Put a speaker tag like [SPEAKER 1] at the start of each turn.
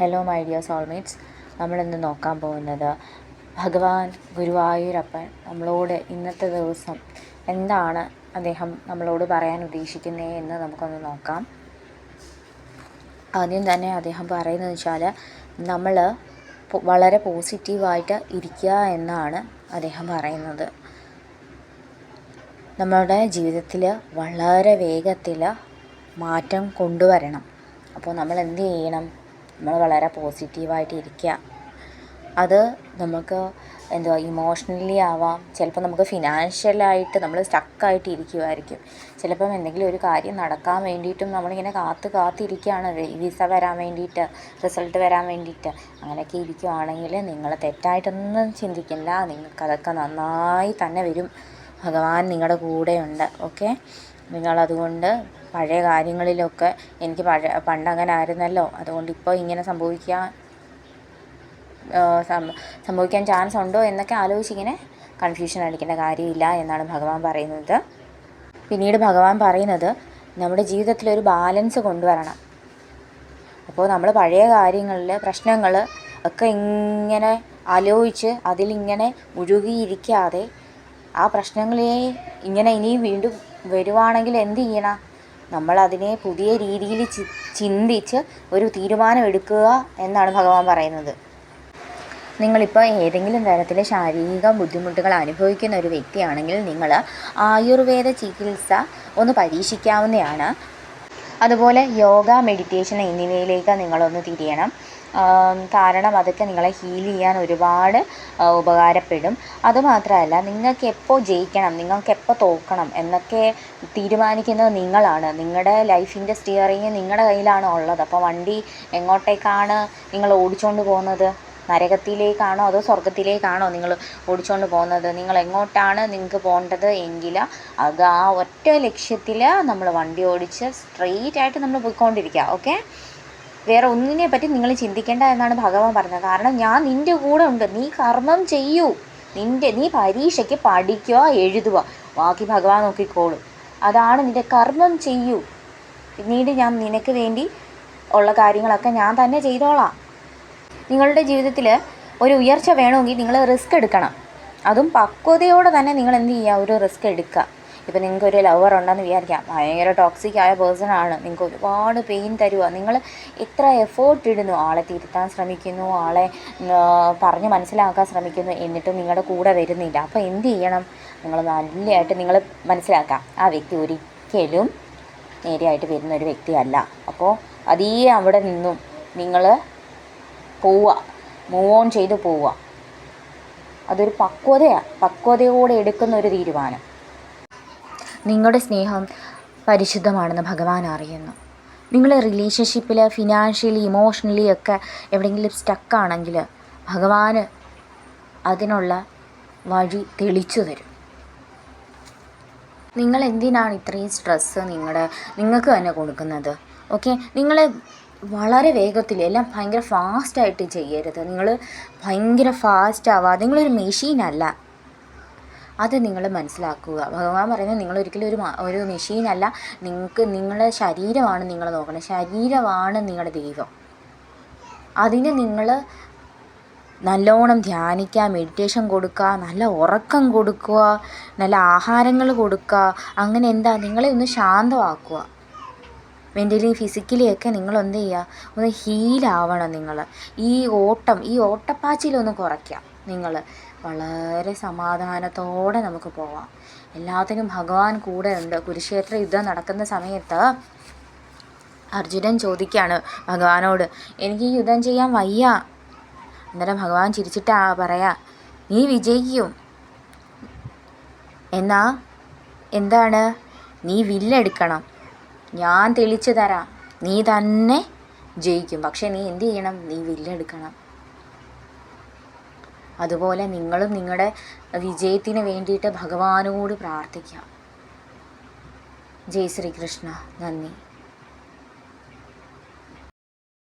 [SPEAKER 1] Hello my dear soulmates. നമ്മളിന്ന് നോക്കാൻ പോകുന്നത് ഭഗവാൻ ഗുരുവായൂരപ്പൻ നമ്മളോട് ഇന്നത്തെ ദിവസം എന്താണ് അദ്ദേഹം നമ്മളോട് പറയാൻ ഉദ്ദേശിക്കുന്നത് എന്ന് നമുക്കൊന്ന് നോക്കാം. ആദ്യം തന്നെ അദ്ദേഹം പറയുന്നത് വെച്ചാൽ നമ്മൾ വളരെ പോസിറ്റീവായിട്ട് ഇരിക്കുക എന്നാണ് അദ്ദേഹം പറയുന്നത്. നമ്മളുടെ ജീവിതത്തിൽ വളരെ വേഗത്തിൽ മാറ്റം കൊണ്ടുവരണം. അപ്പോൾ നമ്മൾ എന്ത് ചെയ്യണം? നമ്മൾ വളരെ പോസിറ്റീവായിട്ട് ഇരിക്കുക. അത് നമുക്ക് ഇമോഷണലി ആവാം, ചിലപ്പോൾ നമുക്ക് ഫിനാൻഷ്യലായിട്ട് നമ്മൾ സ്റ്റക്കായിട്ട് ഇരിക്കുമായിരിക്കും. ചിലപ്പം എന്തെങ്കിലും ഒരു കാര്യം നടക്കാൻ വേണ്ടിയിട്ടും നമ്മളിങ്ങനെ കാത്തിരിക്കുകയാണ്, വിസ വരാൻ വേണ്ടിയിട്ട്, റിസൾട്ട് വരാൻ വേണ്ടിയിട്ട്. അങ്ങനെയൊക്കെ ഇരിക്കുകയാണെങ്കിൽ നിങ്ങൾ തെറ്റായിട്ടൊന്നും ചിന്തിക്കില്ല, നിങ്ങൾക്കതൊക്കെ നന്നായി തന്നെ വരും. ഭഗവാൻ നിങ്ങളുടെ കൂടെയുണ്ട്. ഓക്കെ, നിങ്ങളതുകൊണ്ട് പഴയ കാര്യങ്ങളിലൊക്കെ എനിക്ക് പണ്ടങ്ങനെ ആയിരുന്നല്ലോ, അതുകൊണ്ട് ഇപ്പോൾ ഇങ്ങനെ സംഭവിക്കാൻ ചാൻസ് ഉണ്ടോ എന്നൊക്കെ ആലോചിച്ചിങ്ങനെ കൺഫ്യൂഷൻ അടിക്കേണ്ട കാര്യമില്ല എന്നാണ് ഭഗവാൻ പറയുന്നത്. പിന്നീട് ഭഗവാൻ പറയുന്നത് നമ്മുടെ ജീവിതത്തിലൊരു ബാലൻസ് കൊണ്ടുവരണം. അപ്പോൾ നമ്മൾ പഴയ കാര്യങ്ങളിൽ പ്രശ്നങ്ങൾ ഒക്കെ ഇങ്ങനെ ആലോചിച്ച് അതിലിങ്ങനെ മുഴുകിയിരിക്കാതെ ആ പ്രശ്നങ്ങളെ ഇങ്ങനെ ഇനിയും വീണ്ടും വരുവാണെങ്കിൽ എന്ത് ചെയ്യണം? നമ്മളതിനെ പുതിയ രീതിയിൽ ചിന്തിച്ച് ഒരു തീരുമാനം എടുക്കുക എന്നാണ് ഭഗവാൻ പറയുന്നത്. നിങ്ങളിപ്പോൾ ഏതെങ്കിലും തരത്തിൽ ശാരീരിക ബുദ്ധിമുട്ടുകൾ അനുഭവിക്കുന്ന ഒരു വ്യക്തിയാണെങ്കിൽ നിങ്ങൾ ആയുർവേദ ചികിത്സ ഒന്ന് പരീക്ഷിക്കാവുന്നതാണ്. അതുപോലെ യോഗ, മെഡിറ്റേഷൻ എന്നിവയിലേക്ക് നിങ്ങളൊന്ന് തിരിയണം. കാരണം അതൊക്കെ നിങ്ങളെ ഹീൽ ചെയ്യാൻ ഒരുപാട് ഉപകാരപ്പെടും. അതുമാത്രമല്ല, നിങ്ങൾക്ക് എപ്പോൾ ജയിക്കണം, നിങ്ങൾക്ക് എപ്പോൾ തോൽക്കണം എന്നൊക്കെ തീരുമാനിക്കുന്നത് നിങ്ങളാണ്. നിങ്ങളുടെ ലൈഫിൻ്റെ സ്റ്റിയറിങ് നിങ്ങളുടെ കയ്യിലാണ് ഉള്ളത്. അപ്പോൾ വണ്ടി എങ്ങോട്ടേക്കാണ് നിങ്ങൾ ഓടിച്ചുകൊണ്ട് പോകുന്നത്? നരകത്തിലേക്കാണോ അതോ സ്വർഗത്തിലേക്കാണോ നിങ്ങൾ ഓടിച്ചുകൊണ്ട് പോകുന്നത്? നിങ്ങൾ എങ്ങോട്ടാണ് നിങ്ങൾക്ക് പോകേണ്ടത് എങ്കിൽ അത് ആ ഒറ്റ ലക്ഷ്യത്തിൽ നമ്മൾ വണ്ടി ഓടിച്ച് സ്ട്രെയിറ്റ് ആയിട്ട് നമ്മൾ പോയിക്കൊണ്ടിരിക്കുക. ഓക്കെ, വേറെ ഒന്നിനെ പറ്റി നിങ്ങൾ ചിന്തിക്കേണ്ട എന്നാണ് ഭഗവാൻ പറഞ്ഞത്. കാരണം ഞാൻ നിൻ്റെ കൂടെ ഉണ്ട്, നീ കർമ്മം ചെയ്യൂ, നീ പരീക്ഷയ്ക്ക് പഠിക്കുക, എഴുതുക, ബാക്കി ഭഗവാൻ നോക്കിക്കോളും. അതാണ് നിൻ്റെ കർമ്മം ചെയ്യൂ. പിന്നീട് ഞാൻ നിനക്ക് വേണ്ടി ഉള്ള കാര്യങ്ങളൊക്കെ ഞാൻ തന്നെ ചെയ്തോളാം. നിങ്ങളുടെ ജീവിതത്തിൽ ഒരു ഉയർച്ച വേണമെങ്കിൽ നിങ്ങൾ റിസ്ക് എടുക്കണം. അതും പക്വതയോടെ തന്നെ നിങ്ങൾ എന്ത് ചെയ്യുക? ഒരു റിസ്ക് എടുക്കുക. ഇപ്പോൾ നിങ്ങൾക്കൊരു ലവർ ഉണ്ടെന്ന് വിചാരിക്കാം, ഭയങ്കര ടോക്സിക് ആയ പേഴ്സണാണ്, നിങ്ങൾക്ക് ഒരുപാട് പെയിൻ തരുക. നിങ്ങൾ എത്ര എഫേർട്ട് ഇടുന്നു, ആളെ തിരുത്താൻ ശ്രമിക്കുന്നു, ആളെ പറഞ്ഞ് മനസ്സിലാക്കാൻ ശ്രമിക്കുന്നു, എന്നിട്ടും നിങ്ങളുടെ കൂടെ വരുന്നില്ല. അപ്പോൾ എന്ത് ചെയ്യണം? നിങ്ങൾ നല്ലതായിട്ട് നിങ്ങൾ മനസ്സിലാക്കാം, ആ വ്യക്തി ഒരിക്കലും നേരെയായിട്ട് വരുന്നൊരു വ്യക്തിയല്ല. അപ്പോൾ അതീ അവിടെ നിന്നും നിങ്ങൾ പോവുക, മൂവ് ഓൺ ചെയ്ത് പോവുക. അതൊരു പക്വതയോടെ എടുക്കുന്ന ഒരു തീരുമാനം. നിങ്ങളുടെ സ്നേഹം പരിശുദ്ധമാണെന്ന് ഭഗവാൻ അറിയുന്നു. നിങ്ങൾ റിലേഷൻഷിപ്പിൽ ഫിനാൻഷ്യലി, ഇമോഷണലി ഒക്കെ എവിടെയെങ്കിലും സ്റ്റക്കാണെങ്കിൽ ഭഗവാൻ അതിനുള്ള വഴി തെളിച്ചു തരും. നിങ്ങൾ എന്തിനാണ് ഇത്രയും സ്ട്രെസ്സ് നിങ്ങൾക്ക് തന്നെ കൊടുക്കുന്നത്? ഓക്കെ, നിങ്ങൾ വളരെ വേഗത്തിൽ എല്ലാം ഭയങ്കര ഫാസ്റ്റായിട്ട് ചെയ്യരുത്. നിങ്ങൾ ഭയങ്കര ഫാസ്റ്റ് ആവാതെ, നിങ്ങളൊരു മെഷീനല്ല, അത് നിങ്ങൾ മനസ്സിലാക്കുക. ഭഗവാൻ പറയുന്നത് നിങ്ങളൊരിക്കലും ഒരു മെഷീനല്ല. നിങ്ങളുടെ ശരീരമാണ് നിങ്ങൾ നോക്കണം. ശരീരമാണ് നിങ്ങളുടെ ദൈവം. അതിന് നിങ്ങൾ നല്ലോണം ധ്യാനിക്കുക, മെഡിറ്റേഷൻ കൊടുക്കുക, നല്ല ഉറക്കം കൊടുക്കുക, നല്ല ആഹാരങ്ങൾ കൊടുക്കുക. അങ്ങനെ നിങ്ങളെ ഒന്ന് ശാന്തമാക്കുക. മെൻ്റലി ഫിസിക്കലി ഒക്കെ നിങ്ങൾ എന്ത് ചെയ്യുക? ഒന്ന് ഹീലാവണം. നിങ്ങൾ ഈ ഓട്ടപ്പാച്ചിലൊന്ന് കുറയ്ക്കുക. നിങ്ങൾ വളരെ സമാധാനത്തോടെ നമുക്ക് പോവാം. എല്ലാത്തിനും ഭഗവാൻ കൂടെ ഉണ്ട്. കുരുക്ഷേത്ര യുദ്ധം നടക്കുന്ന സമയത്ത് അർജുനൻ ചോദിക്കുകയാണ് ഭഗവാനോട്, എനിക്ക് ഈ യുദ്ധം ചെയ്യാൻ വയ്യ. അന്നേരം ഭഗവാൻ ചിരിച്ചിട്ടാ പറയാ, നീ വിജയിക്കും. എന്താണ്? നീ വില്ലെടുക്കണം, ഞാൻ തെളിച്ചു തരാം, നീ തന്നെ ജയിക്കും. പക്ഷേ നീ എന്ത് ചെയ്യണം? നീ വില്ലെടുക്കണം. അതുപോലെ നിങ്ങളും നിങ്ങളുടെ വിജയത്തിന് വേണ്ടിയിട്ട് ഭഗവാനോട് പ്രാർത്ഥിക്കാം. ജയ് ശ്രീകൃഷ്ണ. നന്ദി.